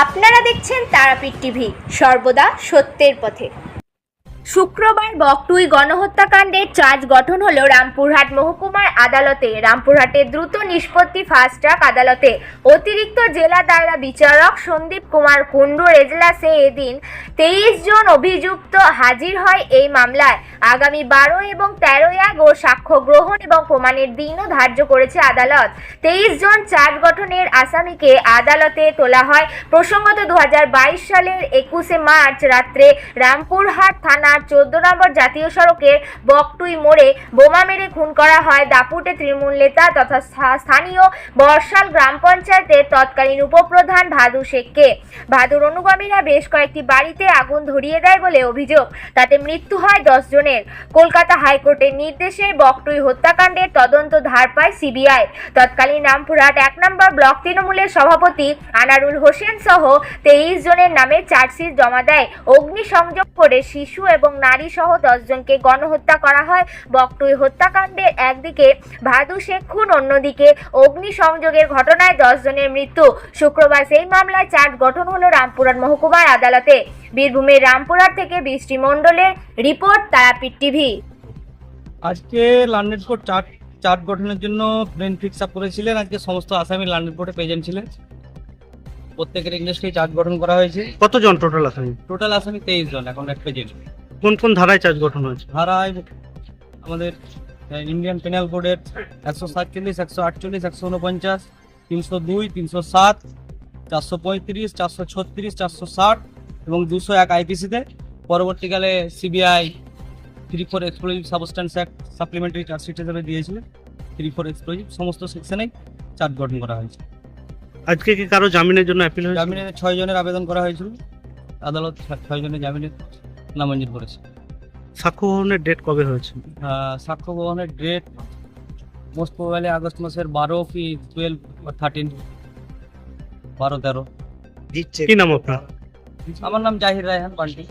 আপনারা দেখছেন তারাপীঠ টিভি, সর্বদা সত্যের পথে। শুক্রবার বকটুই গণহত্যাকাণ্ডের চার্জ গঠন হলো রামপুরহাট মহকুমার আদালতে। রামপুরহাটের দ্রুত নিষ্পত্তি ফাস্ট ট্র্যাক আদালতে অতিরিক্ত জেলা দায়রা বিচারক সন্দীপ কুমার কুণ্ডুর এজলাসে এদিন 23 জন অভিযুক্ত হাজির হয় এই মামলায়। আগামী 12 এবং 13 ও সাক্ষ্য গ্রহণ এবং প্রমাণের দিনও ধার্য করেছে আদালত। 23 জন চার্জ গঠনের আসামিকে আদালতে তোলা হয়। প্রসঙ্গত 2022 সালের 21 মার্চ রাত্রে রামপুরহাট থানা 14 নম্বর জাতীয় সড়কের বকটুই মোড়ে বোমা মেরে খুন করা হয় দাপুটে তৃণমূল নেতা তথা স্থানীয় বর্ষাল গ্রাম পঞ্চায়েতের তৎকালীন উপপ্রধান ভাদু শেখকে। ভাদুর অনুগামীরা বেশ কয়েকটি বাড়িতে আগুন ধরিয়ে দেয় বলে অভিযোগ। তাতে মৃত্যু হয় 10 জনের। কলকাতা হাইকোর্টের নির্দেশে বকটুই হত্যাকাণ্ডের তদন্ত ধার পায় সিবিআই। তৎকালীন রামপুরহাট 1 নম্বর ব্লক তৃণমূলের সভাপতি আনারুল হোসেন সহ 23 জনের নামে চার্জশিট জমা দেয়। অগ্নিসংযোগ করে শিশু এবং নারী সহ 10 জনকে গণহত্যা করা হয়। বকটুই হত্যাকাণ্ডের একদিকে ভাদু শেখ খুন, অন্যদিকে অগ্নিসংযোগের ঘটনায় 10 জনের মৃত্যু। শুক্রবার সেই মামলায় চার্জ গঠন হলো রামপুরহাট মহকুমার আদালতে। বীরভূমের রামপুরহাট থেকে বৃষ্টি মণ্ডলের রিপোর্ট, তারাপীঠ টিভি। আজকে লন্ডন কোর্ট চার্জ গঠনের জন্য ব্রেন ফিক্স আপ করেছিলেন। আজকে সমস্ত আসামি লন্ডন কোর্টে প্রেজেন্ট ছিলেন। প্রত্যেকের ইংলিশকেই চার্জ গঠন করা হয়েছে। কতজন টোটাল আসামি? টোটাল আসামি 23 জন এখন প্রেজেন্ট। কোন কোন ধারায় চার্জ গঠন হয়েছে? ধারায় আমাদের ইন্ডিয়ান পেনাল কোডের 147, 148, 149, 302, 307, 435, 436, 460 এবং 201 আইপিসিতে। পরবর্তীকালে CBI 34 explosive substance act supplementary chargesheet হিসেবে দিয়েছিলেন। 34 এক্সপ্লোজিভ সমস্ত সেকশনেই চার্জ গঠন করা হয়েছে। আজকে কি কারো জামিনের জন্য অ্যাপিল হয়েছে? জামিনের 6 জনের আবেদন করা হয়েছিল। আদালত 6 জনের জামিনের নামঞ্জুর করেছে। সাক্ষ্য গ্রহণের ডেট কবে হয়েছে? সাক্ষ্য গ্রহণের ডেট মোস্ট প্রবাবলি আগস্ট মাসের 12 কি 12 বা 13, 12-13। কি নাম আপনার? আমার নাম জাহির রায়হান পান্টি।